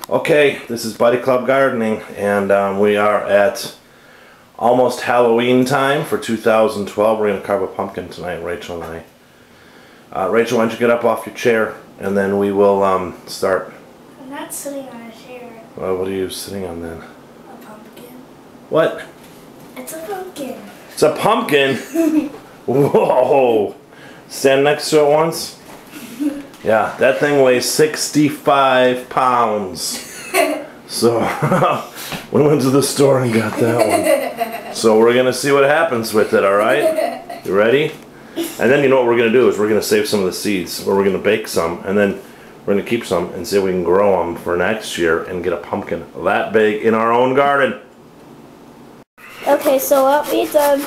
Okay, this is Buddy Club Gardening, and we are at almost Halloween time for 2012. We're going to carve a pumpkin tonight, Rachel and I. Rachel, why don't you get up off your chair, and then we will start. I'm not sitting on a chair. Well, what are you sitting on then? A pumpkin. What? It's a pumpkin. It's a pumpkin? Whoa! Stand next to it once. Yeah, that thing weighs 65 pounds. So, we went to the store and got that one. So we're going to see what happens with it, alright? You ready? And then you know what we're going to do is we're going to save some of the seeds, or we're going to bake some, and then we're going to keep some and see if we can grow them for next year and get a pumpkin that big in our own garden. Okay, so what we've done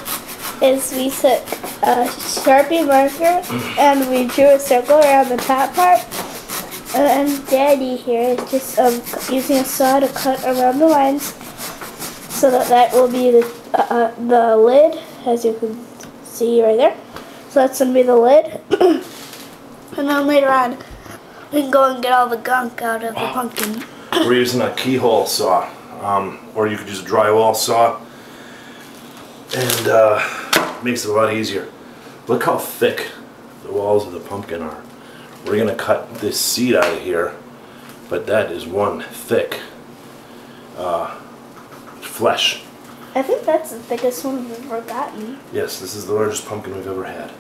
is we took a Sharpie marker and we drew a circle around the top part. And Daddy here is just using a saw to cut around the lines so that will be the lid, as you can see right there. So that's going to be the lid. And then later on, we can go and get all the gunk out of the pumpkin. We're using a keyhole saw, or you could use a drywall saw, and makes it a lot easier. Look how thick the walls of the pumpkin are. We're going to cut this seed out of here, but that is one thick flesh. I think that's the thickest one we've ever gotten. Yes, this is the largest pumpkin we've ever had.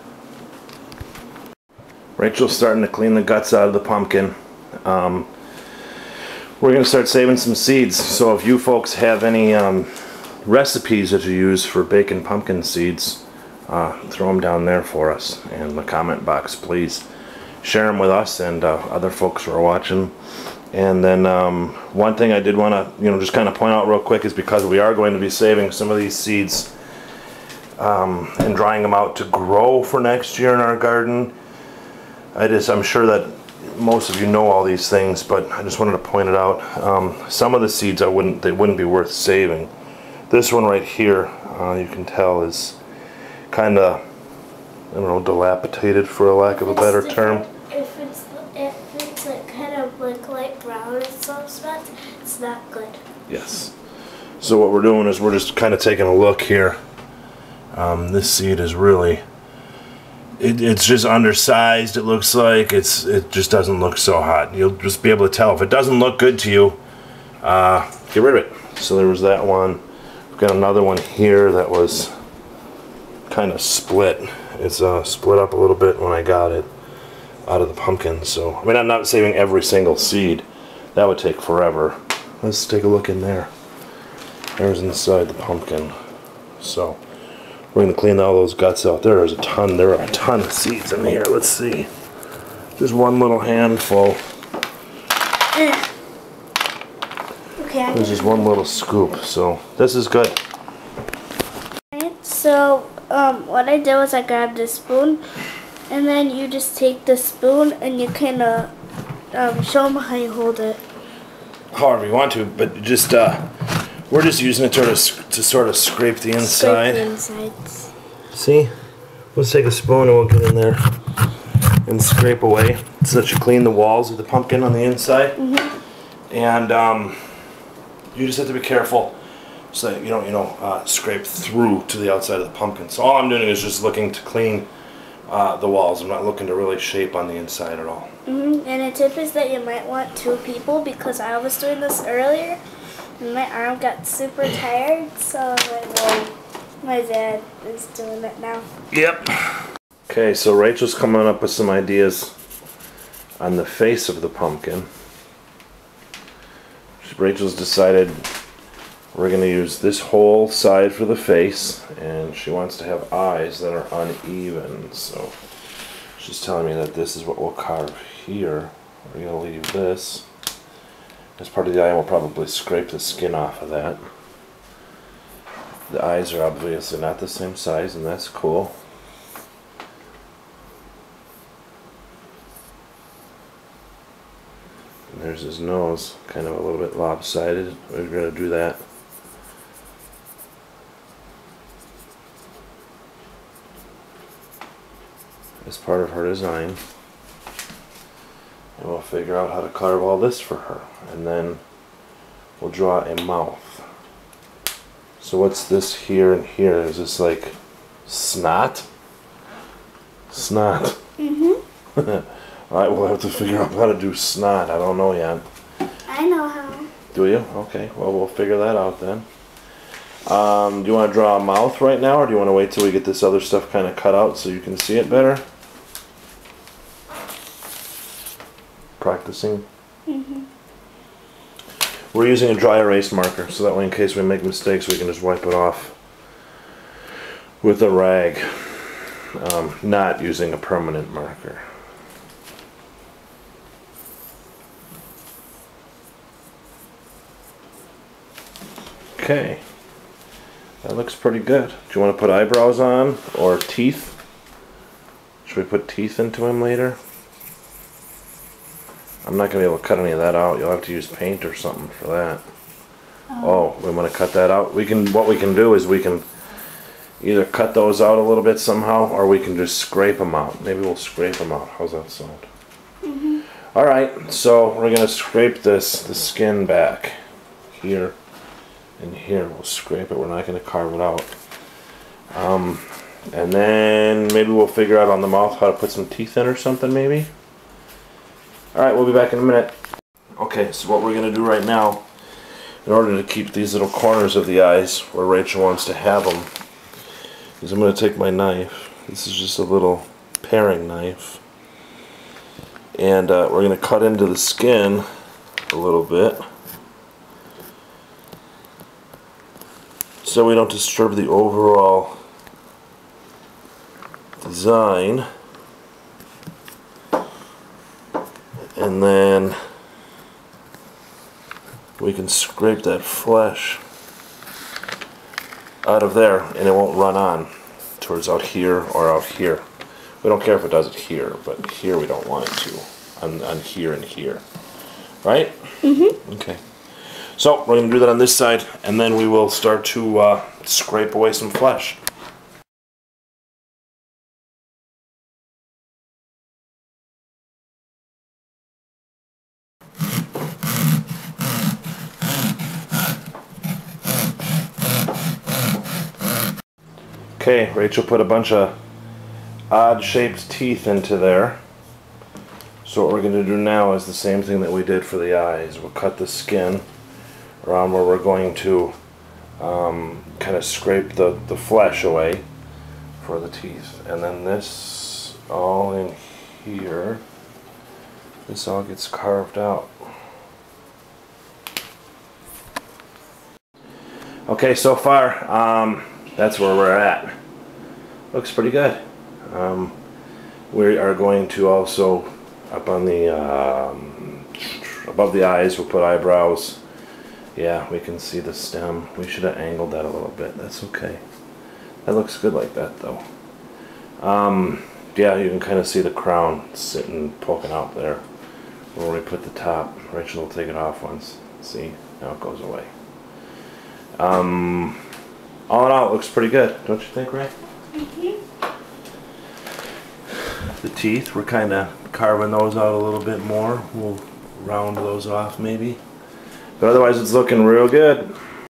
Rachel's starting to clean the guts out of the pumpkin. We're going to start saving some seeds, so if you folks have any recipes that you use for baking pumpkin seeds, throw them down there for us in the comment box, please. Share them with us and other folks who are watching. And then one thing I did want to just kind of point out real quick is because we are going to be saving some of these seeds and drying them out to grow for next year in our garden. I'm sure that most of you know all these things, but I just wanted to point it out. Some of the seeds they wouldn't be worth saving. This one right here, you can tell is kind of, I don't know, dilapidated for a lack of a better term. If it's like kind of like light brown in some spots, it's not good. Yes. So what we're doing is we're just kind of taking a look here. This seed is really, it's just undersized. It looks like it just doesn't look so hot. You'll just be able to tell if it doesn't look good to you. Get rid of it. So there was that one. We've got another one here that was kind of split. It's split up a little bit when I got it out of the pumpkin. So I mean, I'm not saving every single seed. That would take forever. Let's take a look in there. There's inside the pumpkin. So we're going to clean all those guts out. There are a ton of seeds in here. Let's see. Just one little handful. Okay. There's just one little scoop. So this is good. So what I did was I grabbed a spoon, and then you just take the spoon and you kind of show them how you hold it. However you want to, but just we're just using it to sort of scrape the inside. Scrape the insides. See? Let's take a spoon and we'll get in there and scrape away so that you clean the walls of the pumpkin on the inside. Mm-hmm. And you just have to be careful so that you don't scrape through to the outside of the pumpkin. So all I'm doing is just looking to clean the walls. I'm not looking to really shape on the inside at all. Mm-hmm. And a tip is that you might want 2 people, because I was doing this earlier and my arm got super tired, so my dad is doing it now. Yep. Okay, so Rachel's coming up with some ideas on the face of the pumpkin. Rachel's decided we're going to use this whole side for the face, and she wants to have eyes that are uneven. So she's telling me that this is what we'll carve here. We're going to leave this. As part of the eye, we'll probably scrape the skin off of that. The eyes are obviously not the same size, and that's cool. And there's his nose, kind of a little bit lopsided. We're going to do that. As part of her design. And we'll figure out how to carve all this for her. And then we'll draw a mouth. So what's this here and here? Is this like snot? Snot. Alright, we'll have to figure out how to do snot. I don't know yet. I know how. Do you? Okay, well we'll figure that out then. Do you want to draw a mouth right now, or do you want to wait till we get this other stuff kind of cut out so you can see it better? Practicing? We're using a dry erase marker, so that way in case we make mistakes we can just wipe it off with a rag. Not using a permanent marker. Okay, that looks pretty good. Do you want to put eyebrows on or teeth? Should we put teeth into him later? I'm not going to be able to cut any of that out. You'll have to use paint or something for that. Oh, we want to cut that out? What we can do is we can either cut those out a little bit somehow, or we can just scrape them out. Maybe we'll scrape them out. How's that sound? Alright, so we're going to scrape the skin back here and here. We'll scrape it. We're not going to carve it out. And then maybe we'll figure out on the mouth how to put some teeth in or something maybe. Alright, we'll be back in a minute. Okay, so what we're going to do right now, in order to keep these little corners of the eyes where Rachel wants to have them, is I'm going to take my knife. This is just a little paring knife. And we're going to cut into the skin a little bit, so we don't disturb the overall design. And then we can scrape that flesh out of there and it won't run on towards out here or out here. We don't care if it does it here, but here we don't want it to. On here and here. Right? Okay. So we're going to do that on this side, and then we will start to scrape away some flesh. Okay, Rachel put a bunch of odd-shaped teeth into there. So what we're going to do now is the same thing that we did for the eyes. We'll cut the skin around where we're going to kind of scrape the flesh away for the teeth. And then this all in here, this all gets carved out. Okay, so far that's where we're at. Looks pretty good. We are going to also, up on the above the eyes, we'll put eyebrows. Yeah, we can see the stem. We should have angled that a little bit. That's okay. That looks good like that though. Yeah, you can kind of see the crown sitting, poking out there where we put the top. Rachel will take it off once. See, now it goes away. All in all, it looks pretty good, don't you think, Ray? The teeth, we're kind of carving those out a little bit more. We'll round those off maybe. But otherwise it's looking real good.